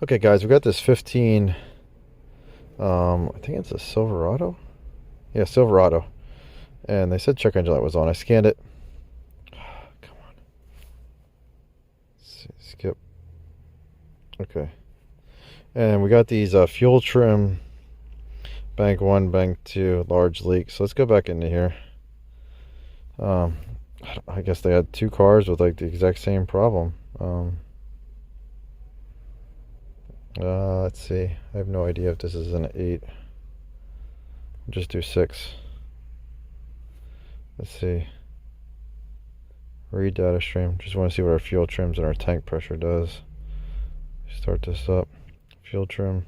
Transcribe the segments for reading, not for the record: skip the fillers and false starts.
Okay, guys, we got this 15. I think it's a Silverado. Yeah, Silverado. And they said check engine light was on. I scanned it. Come on. Skip. Okay. And we got these fuel trim bank 1, bank 2 large leaks. So let's go back into here. I guess they had two cars with like the exact same problem. Let's see. I have no idea if this is an 8. I'll just do 6. Let's see. Read data stream. Just want to see what our fuel trims and our tank pressure does. Start this up. Fuel trim.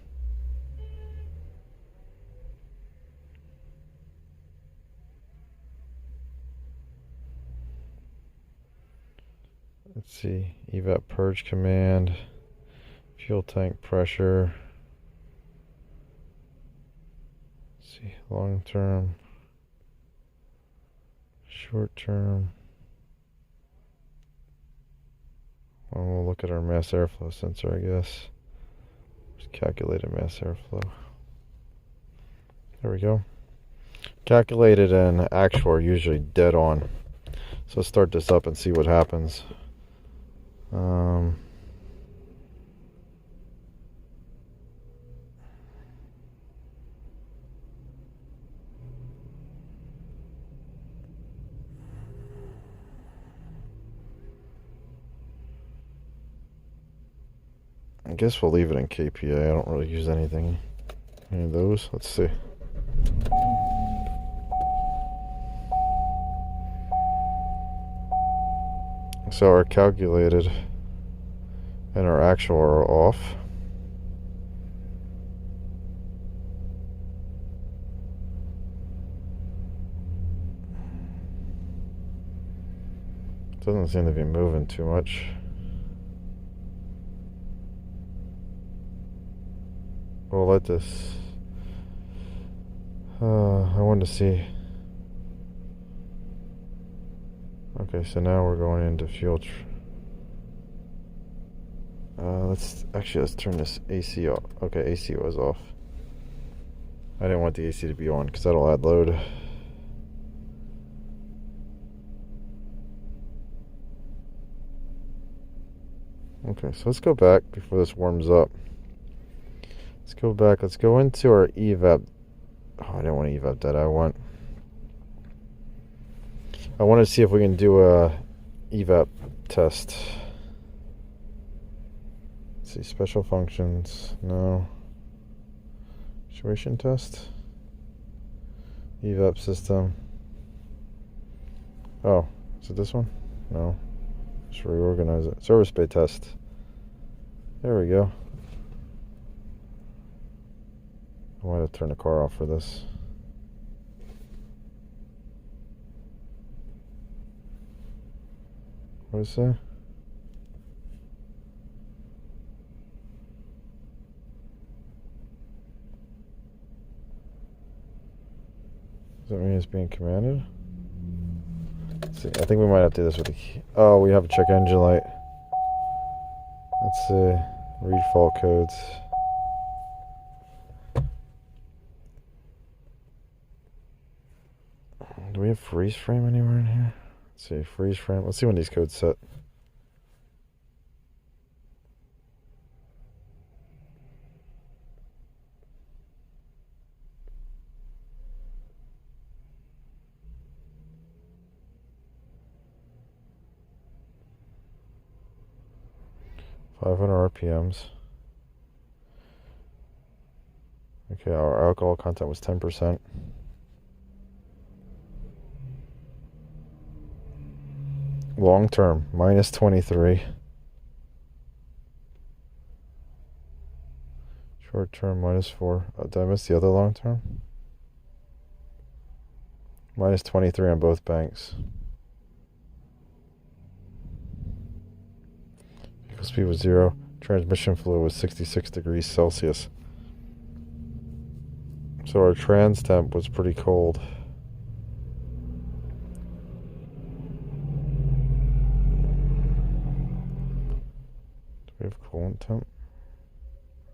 Let's see. Evap purge command. Fuel tank pressure. Let's see. Long term. Short term. Well, we'll look at our mass airflow sensor, I guess. Just calculated mass airflow. There we go. Calculated and actual are usually dead on. So let's start this up and see what happens. I guess we'll leave it in KPA. I don't really use any of those. Let's see. So our calculated and our actual are off. Doesn't seem to be moving too much. We'll let this. I wanted to see. Okay, so now we're going into fuel. Let's turn this AC off. Okay, AC was off. I didn't want the AC to be on because that'll add load. Okay, so let's go back before this warms up. Let's go back. Let's go into our evap. Oh, I didn't want to evap that. I want to see if we can do a evap test. Let's see, special functions. No. Situation test. Evap system. Oh, is it this one? No. Just reorganize it. Service bay test. There we go. I wanted to turn the car off for this. What does it say? Does that mean it's being commanded? Let's see. I think we might have to do this with the key. Oh, we have a check engine light. Let's see. Read fault codes. Do we have freeze frame anywhere in here? Let's see, freeze frame. Let's see when these codes set. RPMs. Okay, our alcohol content was 10%. Long term, minus 23. Short term, minus 4. Did I miss the other long term? Minus 23 on both banks. Vehicle speed was 0. Transmission fluid was 66 degrees Celsius. So our trans temp was pretty cold. Do we have coolant temp?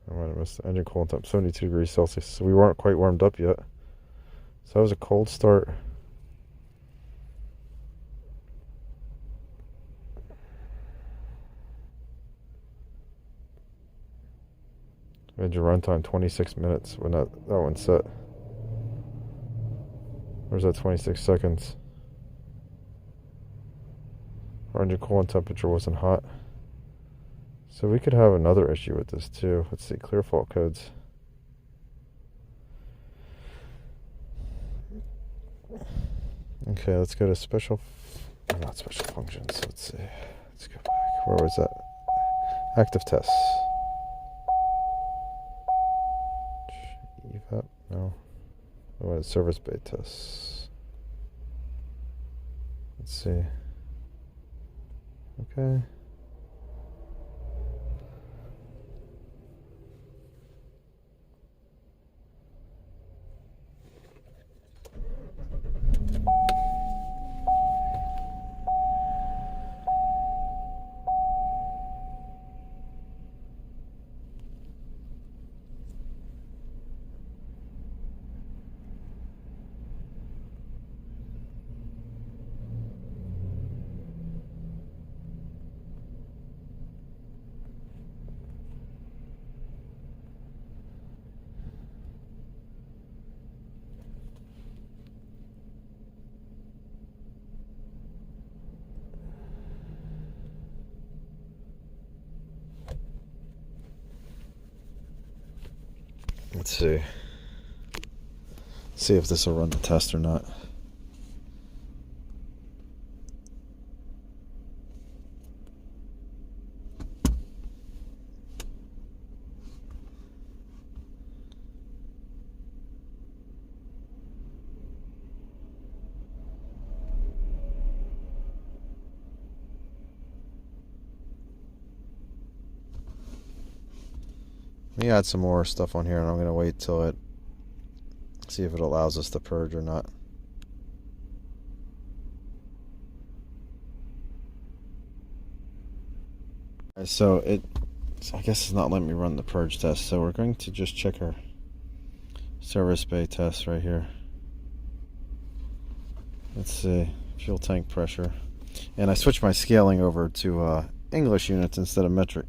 I might have missed the engine coolant temp, 72 degrees Celsius. So we weren't quite warmed up yet. So that was a cold start. Engine runtime 26 minutes when that one's set. Where's that 26 seconds? Our engine coolant temperature wasn't hot. So we could have another issue with this too. Let's see, clear fault codes. Okay, let's go to not special functions. Let's see. Let's go back. Where was that? Active tests. Evap? No. Oh, service bay tests. Let's see. Okay. Let's see. See if this will run the test or not. Let me add some more stuff on here, and I'm going to wait till it, see if it allows us to purge or not. Alright, so I guess it's not letting me run the purge test, so we're going to just check our service bay test right here. Let's see, fuel tank pressure. And I switched my scaling over to English units instead of metric.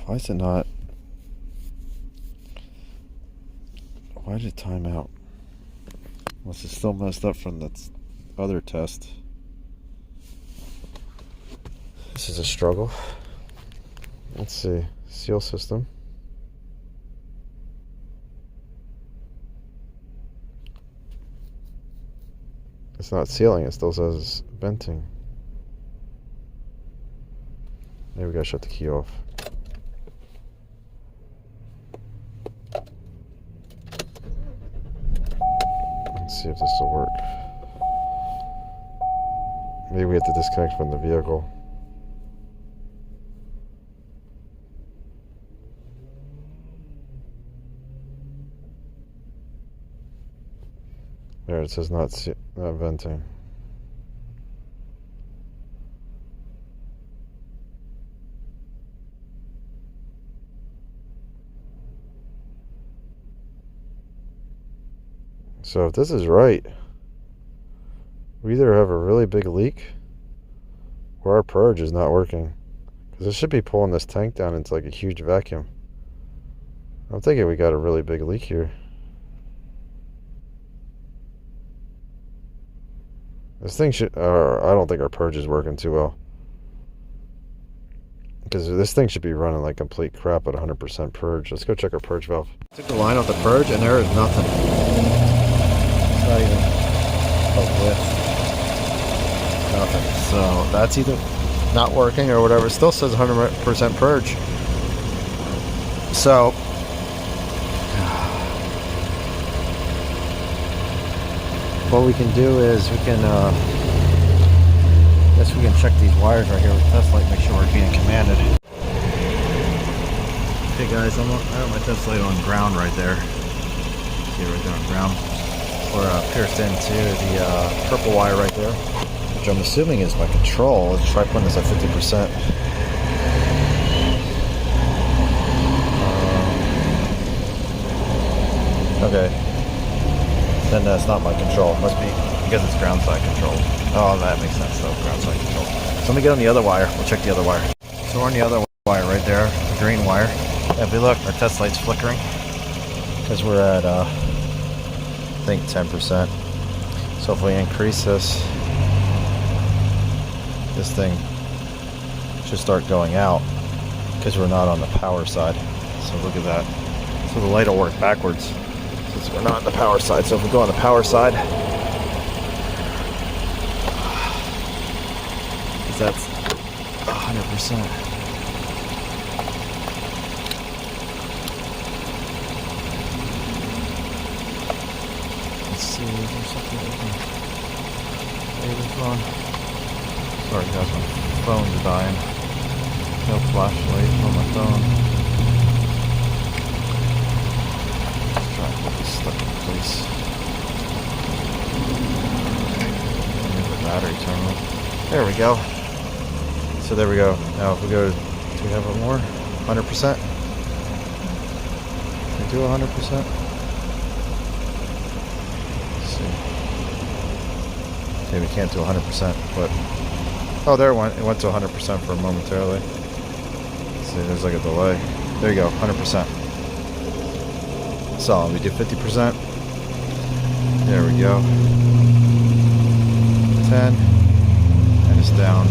Why is it not? Why did it time out? Unless it's still messed up from the other test. This is a struggle. Let's see. Seal system. It's not sealing, it still says venting. Maybe we gotta shut the key off. Let's see if this will work. Maybe we have to disconnect from the vehicle. There, it says not venting. So if this is right, we either have a really big leak or our purge is not working. Because it should be pulling this tank down into like a huge vacuum. I'm thinking we got a really big leak here. This thing should, I don't think our purge is working too well. Because this thing should be running like complete crap at 100% purge. Let's go check our purge valve. Took the line off the purge and there is nothing. It's not even a whiff. Nothing. So that's either not working or whatever. It still says 100% purge. So what we can do is we can I guess we can check these wires right here with the test light, make sure we're being commanded. Okay guys, I have my test light on ground right there. See right there on ground. We're pierced into the purple wire right there, which I'm assuming is my control. Let's try putting this at 50%. Okay. Then that's not my control. It must be because it's ground side control. Oh, that makes sense though, ground side control. So let me get on the other wire. We'll check the other wire. So we're on the other wire right there, the green wire. If we look, our test light's flickering because we're at I think 10%. So if we increase this thing should start going out because we're not on the power side. So look at that. So the light will work backwards since we're not on the power side. So if we go on the power side, that's 100%. Let's see, is there something open? Hey, the phone. Sorry guys, my phone's dying. No flashlight on my phone. Let's try to get this stuck in place. Maybe the battery terminal. There we go. So there we go. Now if we go, do we have it more? 100%? Can we do 100%? Let's see. Okay, we can't do 100%, but... Oh, there it went. It went to 100% for momentarily. Let's see, there's like a delay. There you go, 100%. So, we do 50%. There we go. 10. And it's down.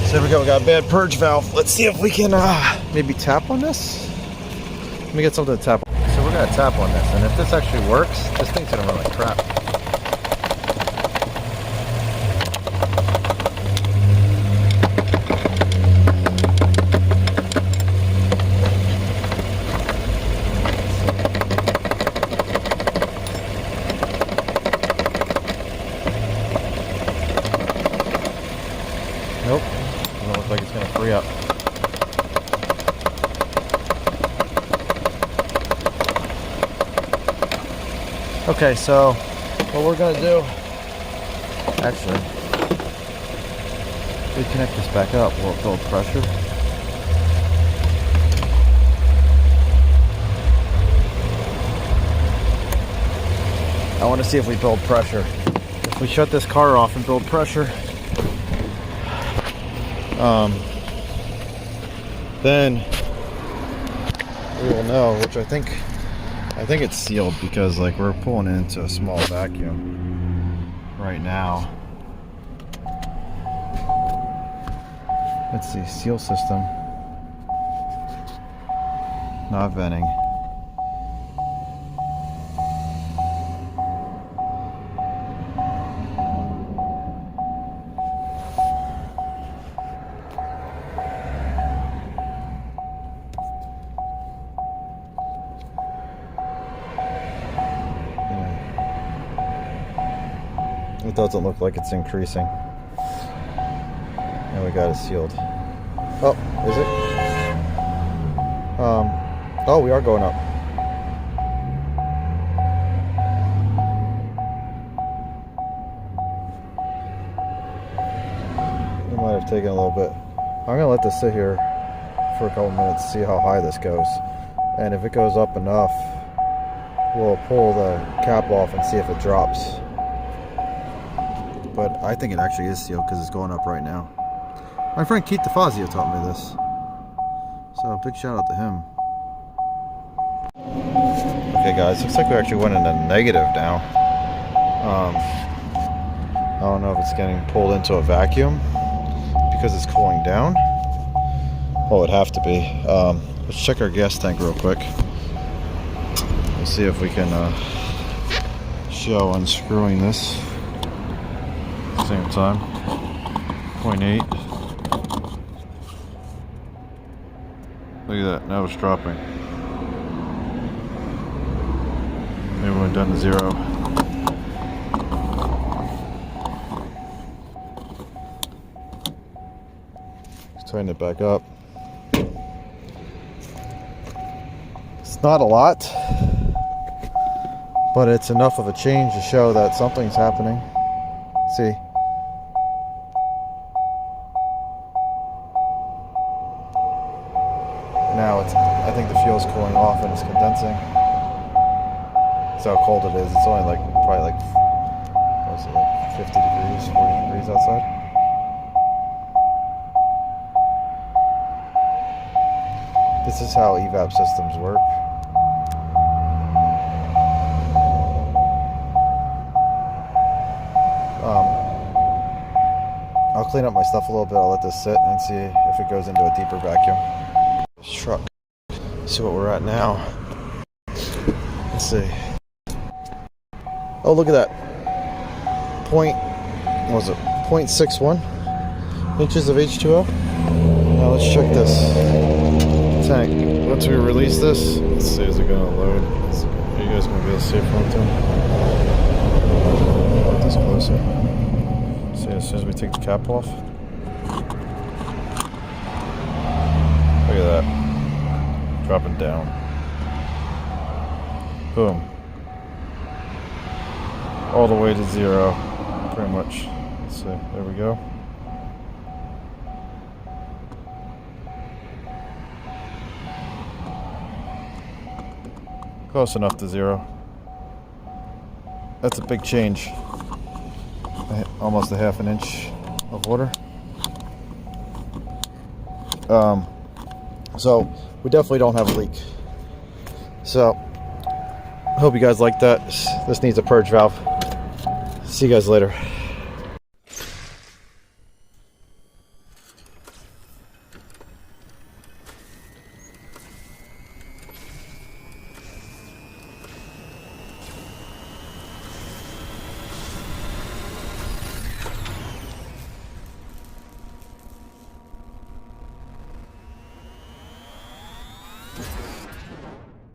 So there we go, we got a bad purge valve. Let's see if we can maybe tap on this. Let me get something to tap on. So we're gonna tap on this, and if this actually works, this thing's gonna run like crap. Nope, doesn't look like it's gonna free up. Okay, so what we're gonna do, actually, if we connect this back up, we'll build pressure. I want to see if we build pressure. If we shut this car off and build pressure, then we will know, which I think it's sealed because like we're pulling into a small vacuum right now. Let's see, seal system, not venting. It doesn't look like it's increasing. And we got it sealed. Oh, is it? Oh, we are going up. It might have taken a little bit. I'm gonna let this sit here for a couple minutes to see how high this goes. And if it goes up enough, we'll pull the cap off and see if it drops. But I think it actually is sealed because it's going up right now. My friend Keith DeFazio taught me this. So big shout out to him. Okay guys, looks like we actually went into negative now. I don't know if it's getting pulled into a vacuum because it's cooling down. Well, it'd have to be. Let's check our gas tank real quick. Let's see if we can show unscrewing this. Same time. 0.8. Look at that, now it's dropping. Maybe we went down to 0. Let's tighten it back up. It's not a lot, but it's enough of a change to show that something's happening. See? Now I think the fuel's cooling off and it's condensing. That's how cold it is. It's only like, probably like, what is it, like 50 degrees, 40 degrees outside. This is how evap systems work. I'll clean up my stuff a little bit. I'll let this sit and see if it goes into a deeper vacuum. This truck. See what we're at now. Let's see. Oh, look at that. What was it? 0.61 inches of H2O. Now let's check this tank. Once we release this, let's see, is it going to load? Are you guys going to be able to see it from the Put this closer. See, as soon as we take the cap off. Look at that. Dropping down. Boom. All the way to 0. Pretty much. Let's see. There we go. Close enough to 0. That's a big change. Almost a ½ inch of water. So we definitely don't have a leak. So I hope you guys like that. This needs a purge valve. See you guys later.